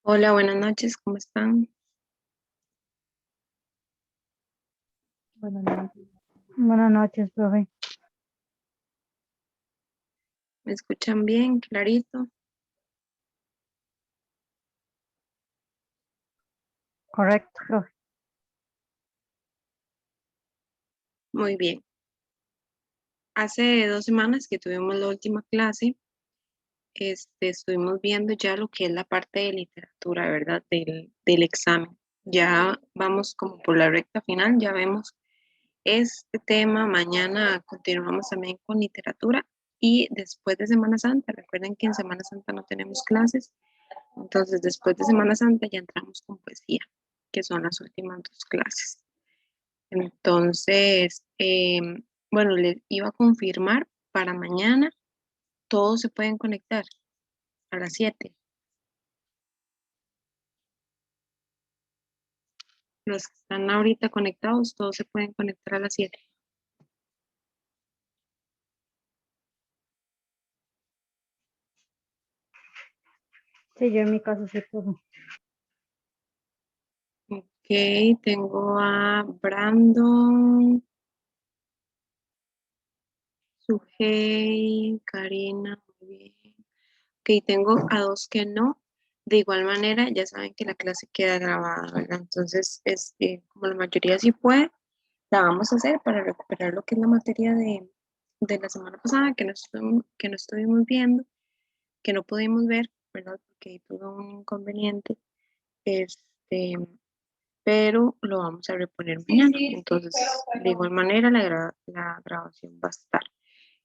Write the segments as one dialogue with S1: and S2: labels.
S1: Hola, buenas noches, ¿cómo están?
S2: Buenas noches. Buenas noches, profe.
S1: ¿Me escuchan bien, clarito?
S2: Correcto, profe.
S1: Muy bien. Hace 2 semanas que tuvimos la última clase, estuvimos viendo ya lo que es la parte de literatura, ¿verdad? Del examen. Ya vamos como por la recta final, ya vemos este tema. Mañana continuamos también con literatura y después de Semana Santa, recuerden que en Semana Santa no tenemos clases, entonces después de Semana Santa ya entramos con poesía, que son las últimas 2 clases. Entonces, bueno, les iba a confirmar para mañana, todos se pueden conectar a las 7. Los que están ahorita conectados, todos se pueden conectar a las 7.
S2: Sí, yo en mi caso sí, profe.
S1: Ok, tengo a Brandon, Sujei, Karina, muy bien. Ok, tengo a 2 que no. De igual manera, ya saben que la clase queda grabada, ¿verdad? Entonces, como la mayoría sí puede, la vamos a hacer para recuperar lo que es la materia de la semana pasada que no estuvimos viendo, que no pudimos ver, ¿verdad? Porque tuve un inconveniente, este, pero lo vamos a reponer mañana. Entonces, de igual manera, la grabación va a estar.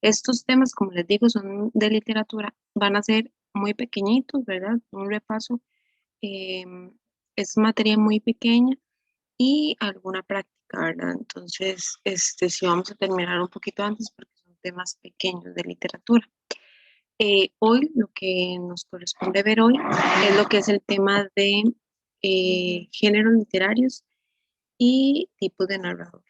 S1: Estos temas, como les digo, son de literatura, van a ser muy pequeñitos, ¿verdad? Un repaso, eh, es materia muy pequeña y alguna práctica, ¿verdad? Entonces, sí vamos a terminar un poquito antes porque son temas pequeños de literatura. Hoy lo que nos corresponde ver hoy es lo que es el tema de géneros literarios y tipos de narrador.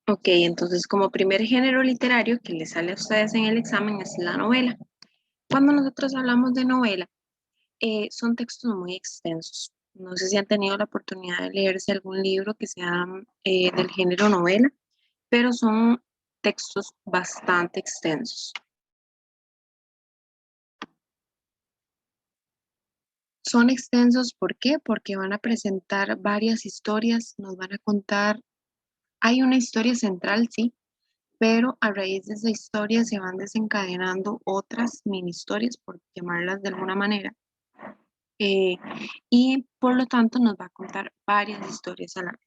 S1: Ok, entonces como primer género literario que les sale a ustedes en el examen es la novela. Cuando nosotros hablamos de novela, son textos muy extensos. No sé si han tenido la oportunidad de leerse algún libro que sea del género novela, pero son textos bastante extensos. Son extensos, ¿por qué? Porque van a presentar varias historias, nos van a contar, hay una historia central, sí, pero a raíz de esa historia se van desencadenando otras mini historias, por llamarlas de alguna manera, eh, y por lo tanto nos va a contar varias historias a la vez.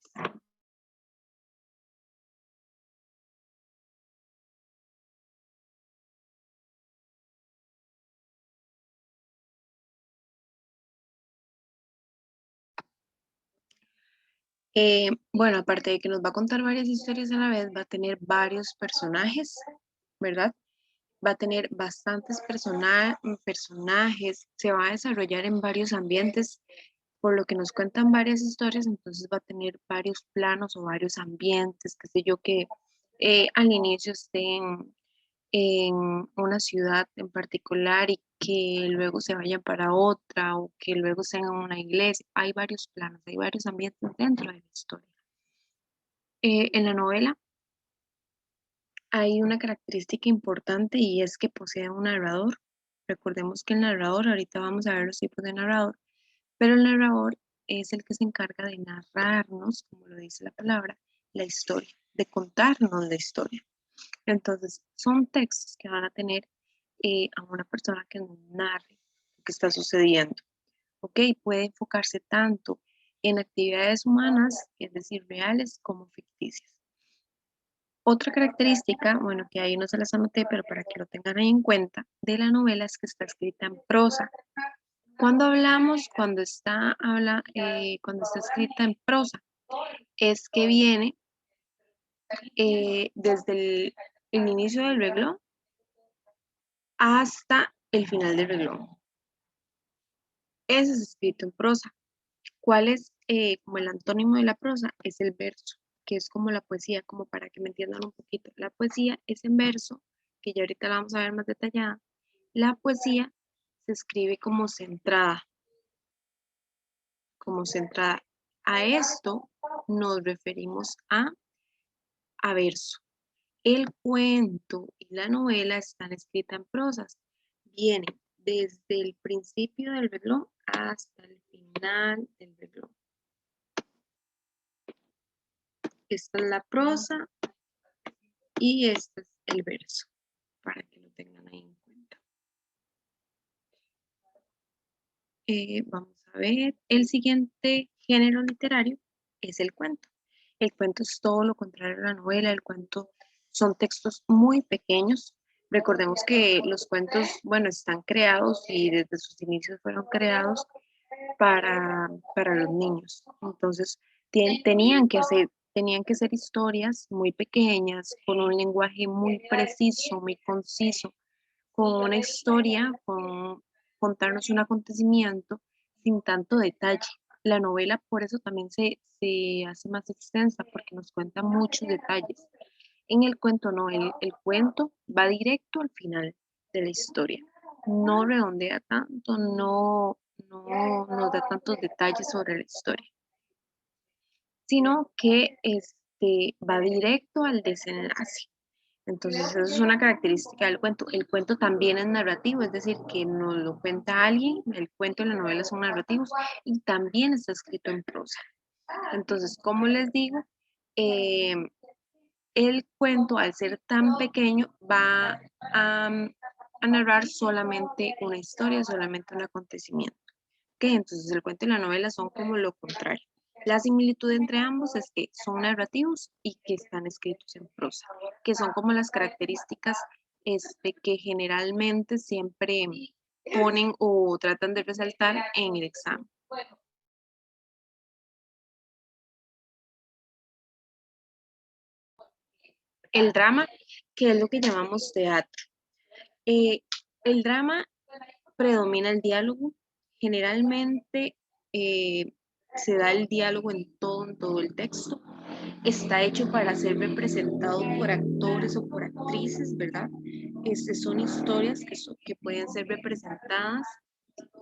S1: Bueno, aparte de que nos va a contar varias historias a la vez, va a tener varios personajes, ¿verdad? Va a tener bastantes personajes, se va a desarrollar en varios ambientes, por lo que nos cuentan varias historias, entonces va a tener varios planos o varios ambientes, qué sé yo, que al inicio estén en una ciudad en particular y que luego se vayan para otra o que luego estén en una iglesia. Hay varios planos, hay varios ambientes dentro de la historia. En la novela hay una característica importante y es que posee un narrador. Recordemos que el narrador, ahorita vamos a ver los tipos de narrador, pero el narrador es el que se encarga de narrarnos, como lo dice la palabra, la historia, de contarnos la historia. Entonces, son textos que van a tener a una persona que nos narre lo que está sucediendo. ¿Ok? Puede enfocarse tanto en actividades humanas, es decir, reales, como ficticias. Otra característica, bueno, que ahí no se las anoté, pero para que lo tengan ahí en cuenta, de la novela es que está escrita en prosa. Cuando hablamos, cuando está escrita en prosa, es que viene desde el inicio del renglón hasta el final del renglón. Eso es escrito en prosa. ¿Cuál es como el antónimo de la prosa? Es el verso, que es como la poesía, como para que me entiendan un poquito. La poesía es en verso, que ya ahorita la vamos a ver más detallada. La poesía se escribe como centrada, como centrada. A esto nos referimos a verso. El cuento y la novela están escritas en prosas. Vienen desde el principio del renglón hasta el final del renglón. Esta es la prosa y este es el verso, para que lo tengan ahí en cuenta. Vamos a ver, el siguiente género literario es el cuento. El cuento es todo lo contrario a la novela. El cuento son textos muy pequeños. Recordemos que los cuentos, bueno, están creados y desde sus inicios fueron creados para los niños. Entonces, tenían que ser historias muy pequeñas, con un lenguaje muy preciso, muy conciso, con una historia, con contarnos un acontecimiento sin tanto detalle. La novela por eso también se hace más extensa, porque nos cuenta muchos detalles. En el cuento no, el cuento va directo al final de la historia. No redondea tanto, no nos da tantos detalles sobre la historia, sino que va directo al desenlace. Entonces, eso es una característica del cuento. El cuento también es narrativo, es decir, que nos lo cuenta alguien. El cuento y la novela son narrativos y también está escrito en prosa. Entonces, como les digo, eh, el cuento, al ser tan pequeño, va a narrar solamente una historia, solamente un acontecimiento. ¿Okay? Entonces, el cuento y la novela son como lo contrario. La similitud entre ambos es que son narrativos y que están escritos en prosa, que son como las características que generalmente siempre ponen o tratan de resaltar en el examen. El drama, que es lo que llamamos teatro. El drama predomina el diálogo. Generalmente se da el diálogo en todo el texto. Está hecho para ser representado por actores o por actrices, ¿verdad? Son historias que pueden ser representadas.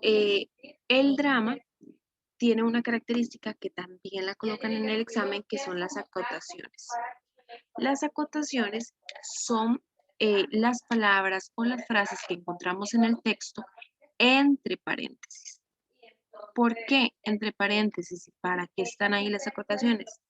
S1: Eh, el drama tiene una característica que también la colocan en el examen, que son las acotaciones. Las acotaciones son las palabras o las frases que encontramos en el texto entre paréntesis. ¿Por qué entre paréntesis? ¿Para qué están ahí las acotaciones?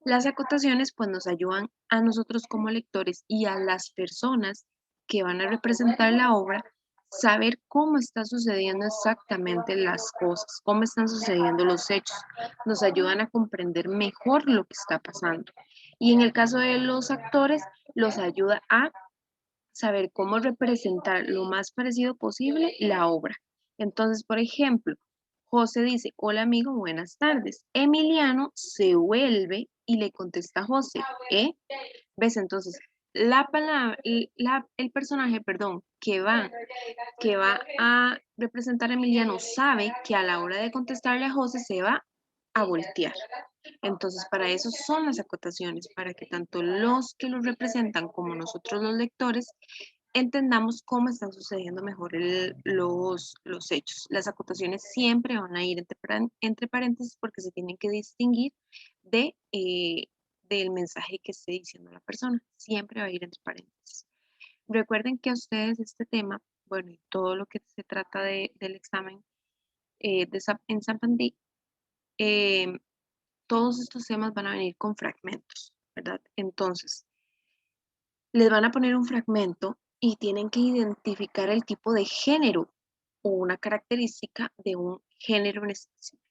S1: Las acotaciones pues nos ayudan a nosotros como lectores y a las personas que van a representar la obra saber cómo están sucediendo exactamente las cosas, cómo están sucediendo los hechos. Nos ayudan a comprender mejor lo que está pasando. Y en el caso de los actores, los ayuda a saber cómo representar lo más parecido posible la obra. Entonces, por ejemplo, José dice, hola amigo, buenas tardes. Emiliano se vuelve y le contesta a José, ¿eh? ¿Ves? Entonces, el personaje, perdón, que va a representar a Emiliano sabe que a la hora de contestarle a José se va a voltear. Entonces, para eso son las acotaciones, para que tanto los que los representan como nosotros los lectores entendamos cómo están sucediendo mejor los hechos. Las acotaciones siempre van a ir entre paréntesis porque se tienen que distinguir del mensaje que esté diciendo la persona. Siempre va a ir entre paréntesis. Recuerden que a ustedes este tema, bueno, y todo lo que se trata del examen en Zapandí, todos estos temas van a venir con fragmentos, ¿verdad? Entonces, les van a poner un fragmento y tienen que identificar el tipo de género o una característica de un género en específico.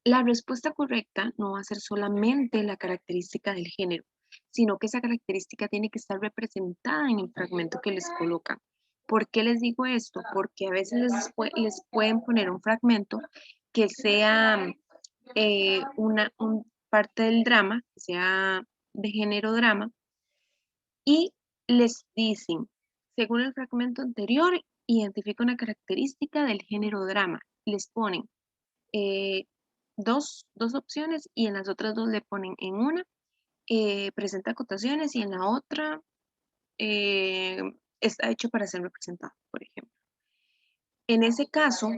S1: La respuesta correcta no va a ser solamente la característica del género, sino que esa característica tiene que estar representada en el fragmento que les colocan. ¿Por qué les digo esto? Porque a veces les pueden poner un fragmento que sea parte del drama, que sea de género drama, y les dicen, según el fragmento anterior, identifica una característica del género drama. Les ponen eh, dos opciones y en las otras dos le ponen en una, presenta acotaciones y en la otra eh, está hecho para ser representado, por ejemplo. En ese caso,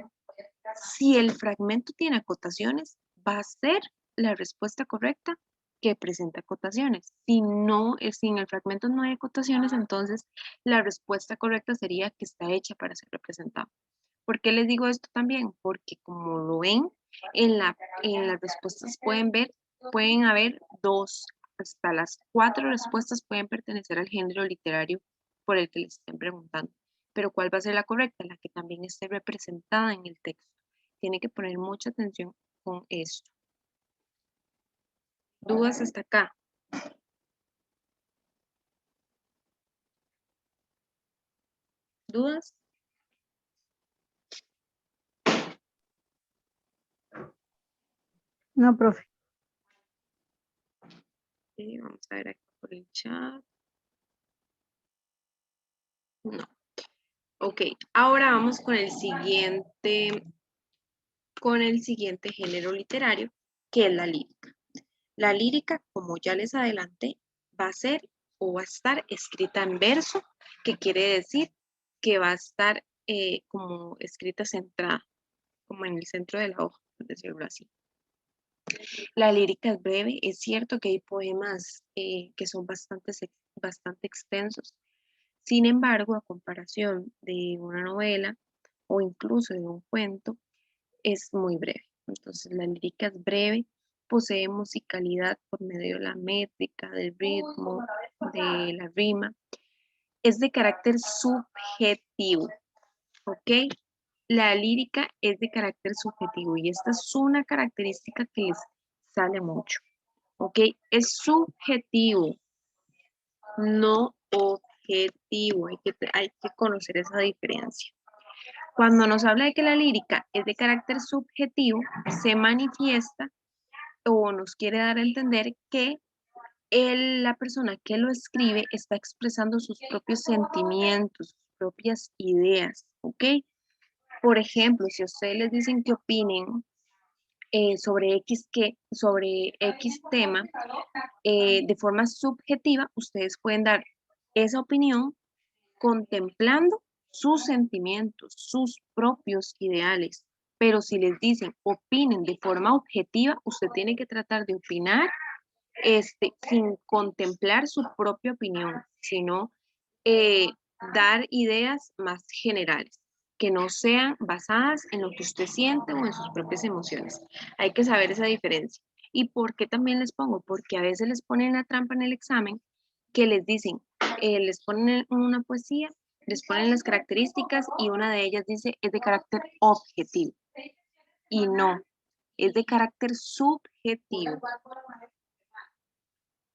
S1: si el fragmento tiene acotaciones, va a ser la respuesta correcta que presenta acotaciones. Si no, si en el fragmento no hay acotaciones, entonces la respuesta correcta sería que está hecha para ser representada. ¿Por qué les digo esto también? Porque como lo ven, en las respuestas pueden haber hasta las 4 respuestas pueden pertenecer al género literario por el que les estén preguntando. Pero ¿cuál va a ser la correcta? La que también esté representada en el texto. Tiene que poner mucha atención con esto. ¿Dudas hasta acá? ¿Dudas?
S2: No, profe.
S1: Sí, vamos a ver aquí por el chat. No. Ok, ahora vamos con el siguiente género literario, que es la lírica. La lírica, como ya les adelanté, va a ser o va a estar escrita en verso, que quiere decir que va a estar como escrita centrada, como en el centro de la hoja, por decirlo así. La lírica es breve, es cierto que hay poemas que son bastante extensos. Sin embargo, a comparación de una novela o incluso de un cuento, es muy breve. Entonces, la lírica es breve, posee musicalidad por medio de la métrica, del ritmo, de la rima. Es de carácter subjetivo, ¿ok? La lírica es de carácter subjetivo y esta es una característica que les sale mucho, ¿ok? Es subjetivo, no objetivo. Hay que conocer esa diferencia. Cuando nos habla de que la lírica es de carácter subjetivo, se manifiesta o nos quiere dar a entender que la persona que lo escribe está expresando sus propios sentimientos, sus propias ideas, ¿ok? Por ejemplo, si a ustedes les dicen que opinen sobre X tema, de forma subjetiva, ustedes pueden dar esa opinión contemplando sus sentimientos, sus propios ideales. Pero si les dicen opinen de forma objetiva, usted tiene que tratar de opinar sin contemplar su propia opinión, sino eh, dar ideas más generales, que no sean basadas en lo que usted siente o en sus propias emociones. Hay que saber esa diferencia. ¿Y por qué también les pongo? Porque a veces les ponen la trampa en el examen que les dicen, les ponen una poesía, les ponen las características y una de ellas dice es de carácter objetivo. Y no, es de carácter subjetivo.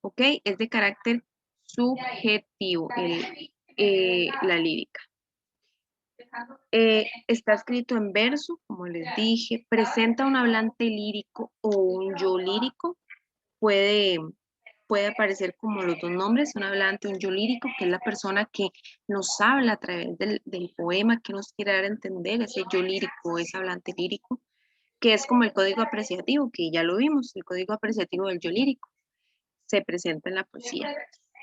S1: ¿Ok? Es de carácter subjetivo la lírica. Está escrito en verso, como les dije, presenta un hablante lírico o un yo lírico, puede, puede aparecer como los dos nombres, un hablante, un yo lírico, que es la persona que nos habla a través del poema, que nos quiere dar a entender, ese yo lírico, ese hablante lírico, que es como el código apreciativo, que ya lo vimos, el código apreciativo del yo lírico se presenta en la poesía.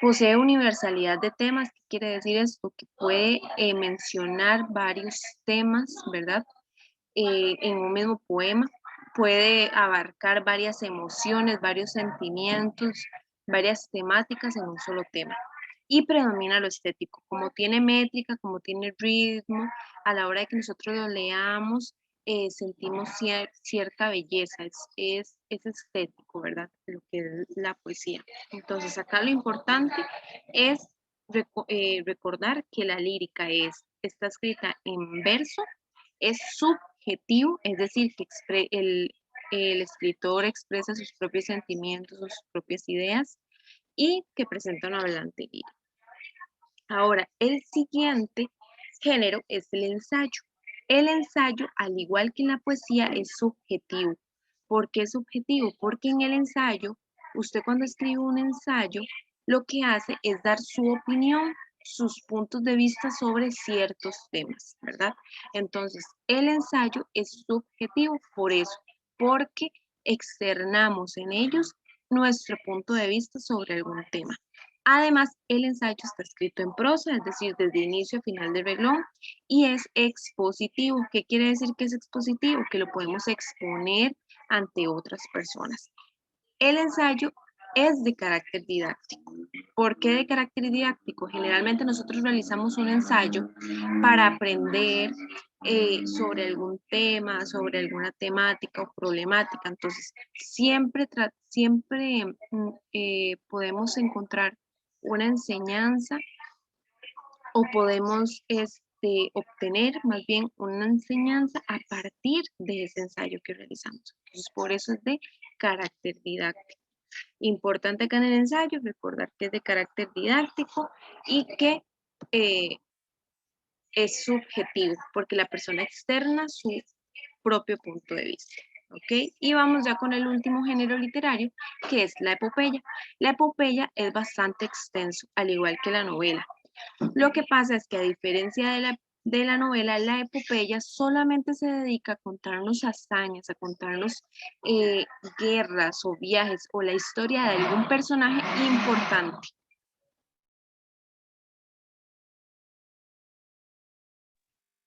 S1: Posee universalidad de temas. ¿Qué quiere decir esto? Que puede mencionar varios temas, ¿verdad? En un mismo poema. Puede abarcar varias emociones, varios sentimientos, varias temáticas en un solo tema. Y predomina lo estético. Como tiene métrica, como tiene ritmo, a la hora de que nosotros lo leamos, sentimos cierta belleza, es estético, ¿verdad? Lo que es la poesía. Entonces, acá lo importante es recordar que la lírica está escrita en verso, es subjetivo, es decir, que el escritor expresa sus propios sentimientos, sus propias ideas y que presenta un hablante lírico. Ahora, el siguiente género es el ensayo. El ensayo, al igual que en la poesía, es subjetivo. ¿Por qué es subjetivo? Porque en el ensayo, usted cuando escribe un ensayo, lo que hace es dar su opinión, sus puntos de vista sobre ciertos temas, ¿verdad? Entonces, el ensayo es subjetivo por eso, porque externamos en ellos nuestro punto de vista sobre algún tema. Además, el ensayo está escrito en prosa, es decir, desde inicio a final del renglón, y es expositivo. ¿Qué quiere decir que es expositivo? Que lo podemos exponer ante otras personas. El ensayo es de carácter didáctico. ¿Por qué de carácter didáctico? Generalmente nosotros realizamos un ensayo para aprender sobre algún tema, sobre alguna temática o problemática. Entonces, siempre podemos encontrar una enseñanza o podemos obtener más bien una enseñanza a partir de ese ensayo que realizamos. Entonces, por eso es de carácter didáctico. Importante acá en el ensayo, recordar que es de carácter didáctico y que es subjetivo, porque la persona externa su propio punto de vista. ¿Ok? Y vamos ya con el último género literario, que es la epopeya. La epopeya es bastante extenso, al igual que la novela. Lo que pasa es que a diferencia de la novela, la epopeya solamente se dedica a contarnos hazañas, a contarnos guerras o viajes o la historia de algún personaje importante.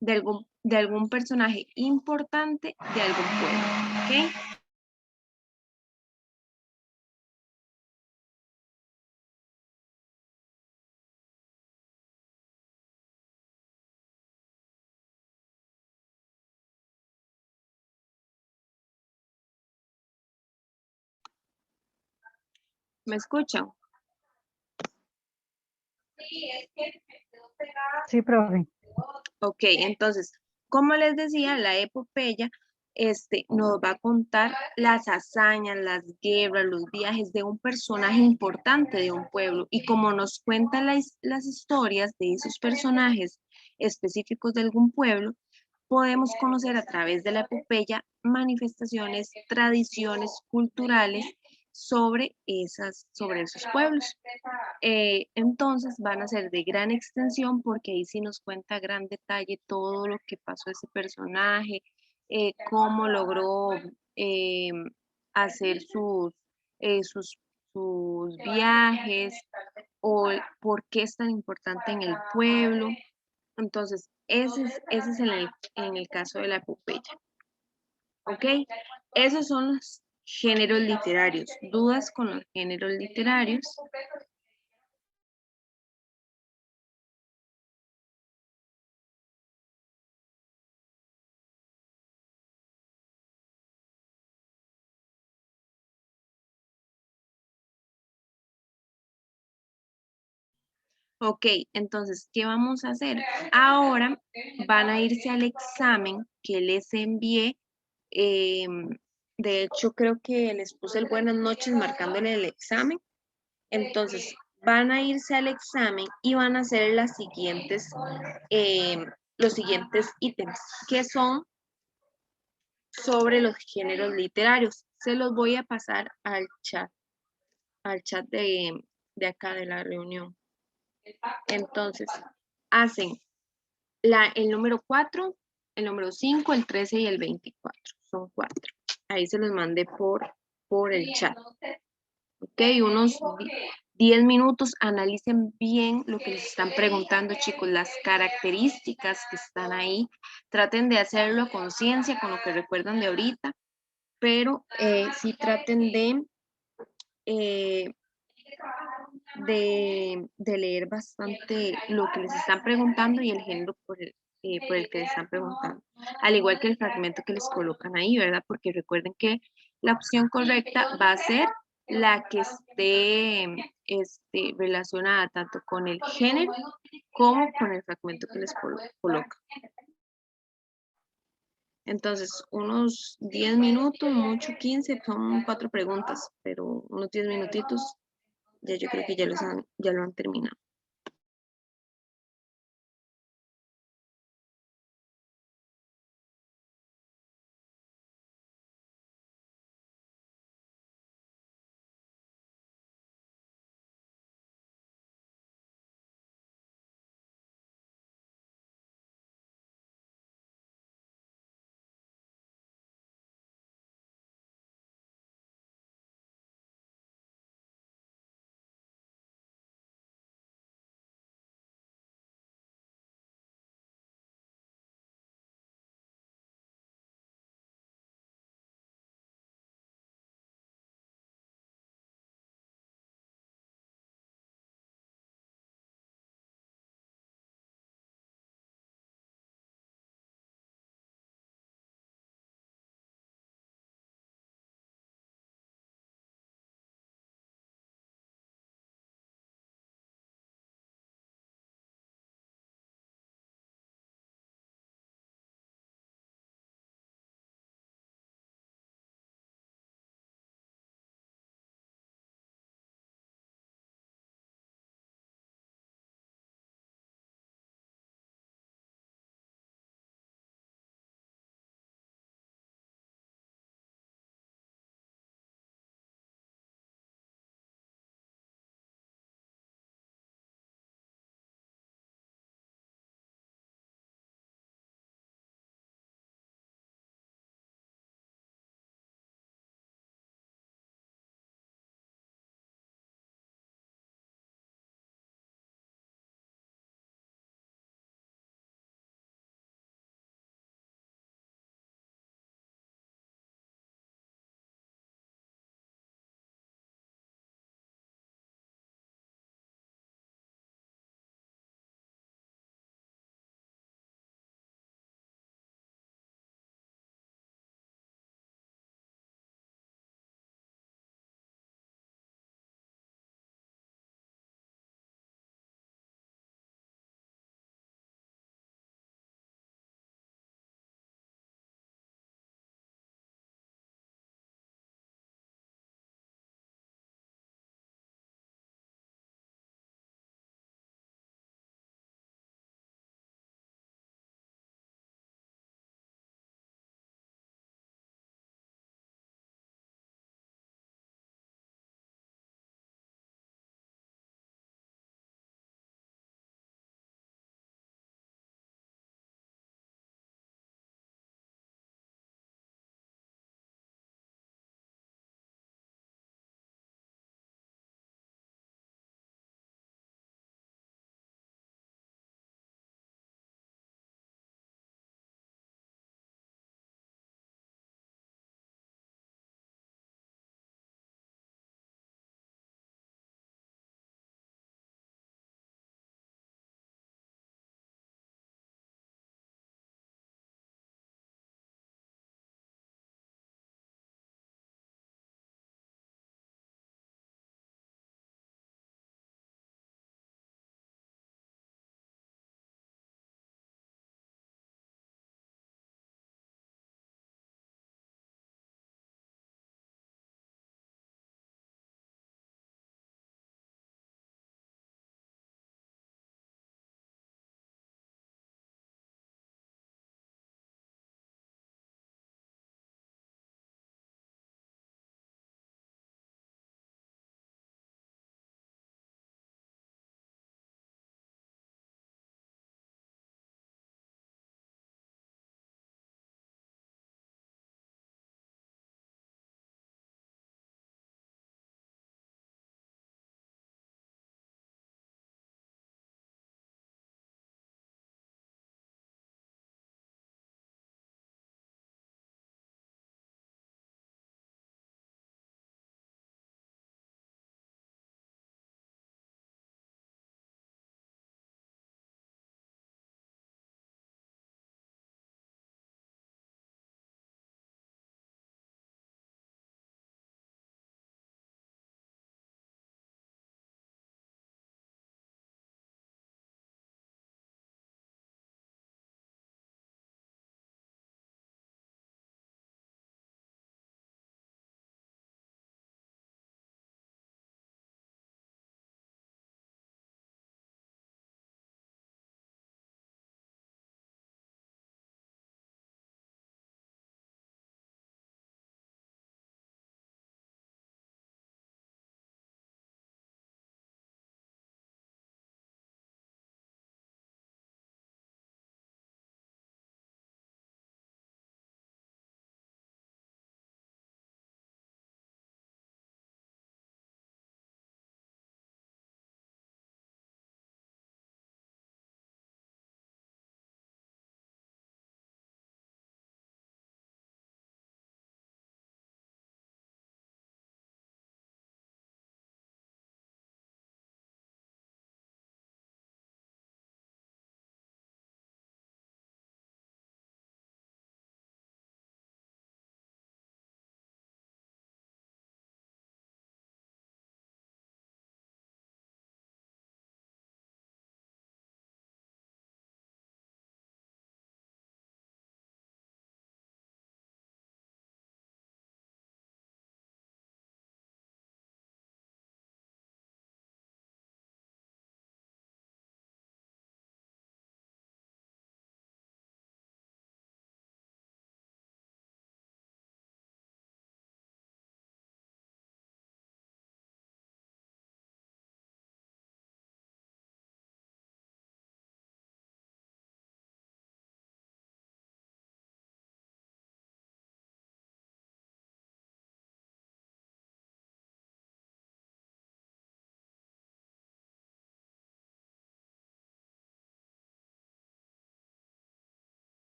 S1: De algún personaje importante de algún pueblo. ¿Ok? ¿Me escuchan?
S2: Sí, profe.
S1: Ok, entonces, como les decía, la epopeya nos va a contar las hazañas, las guerras, los viajes de un personaje importante de un pueblo. Y como nos cuenta las historias de esos personajes específicos de algún pueblo, podemos conocer a través de la epopeya manifestaciones, tradiciones culturales sobre esos pueblos. Entonces van a ser de gran extensión porque ahí sí nos cuenta a gran detalle todo lo que pasó ese personaje, cómo logró eh, hacer sus viajes o por qué es tan importante en el pueblo. Entonces, ese es en el caso de la epopeya. ¿Ok? Esos son los géneros literarios. ¿Dudas con los géneros literarios? Ok, entonces, ¿qué vamos a hacer? Ahora van a irse al examen que les envié. De hecho, creo que les puse el buenas noches marcándole el examen. Entonces, van a irse al examen y van a hacer los siguientes ítems, que son sobre los géneros literarios. Se los voy a pasar al chat de acá de la reunión. Entonces, hacen el número 4, el número 5, el 13 y el 24. Son 4. Ahí se los mandé por el chat. Ok, unos 10 minutos, analicen bien lo que les están preguntando, chicos, las características que están ahí. Traten de hacerlo a conciencia con lo que recuerdan de ahorita, pero sí traten eh, de leer bastante lo que les están preguntando y el género por el que les están preguntando. Al igual que el fragmento que les colocan ahí, ¿verdad? Porque recuerden que la opción correcta va a ser la que esté relacionada tanto con el género como con el fragmento que les coloca. Entonces, unos 10 minutos, mucho 15, son 4 preguntas, pero unos 10 minutitos, ya yo creo que ya lo han terminado.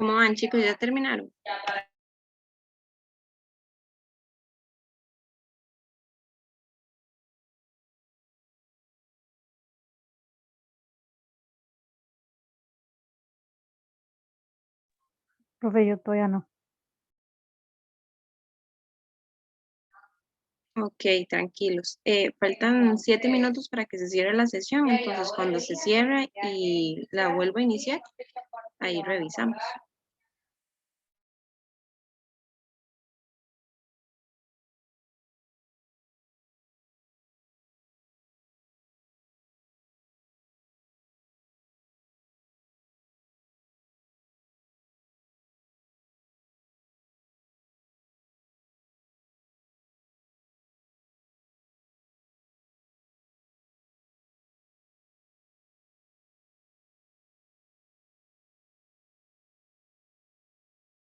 S1: ¿Cómo van, chicos? ¿Ya terminaron?
S2: Profe, yo todavía no.
S1: Ok, tranquilos. Faltan 7 minutos para que se cierre la sesión, entonces cuando se cierre y la vuelva a iniciar, ahí revisamos.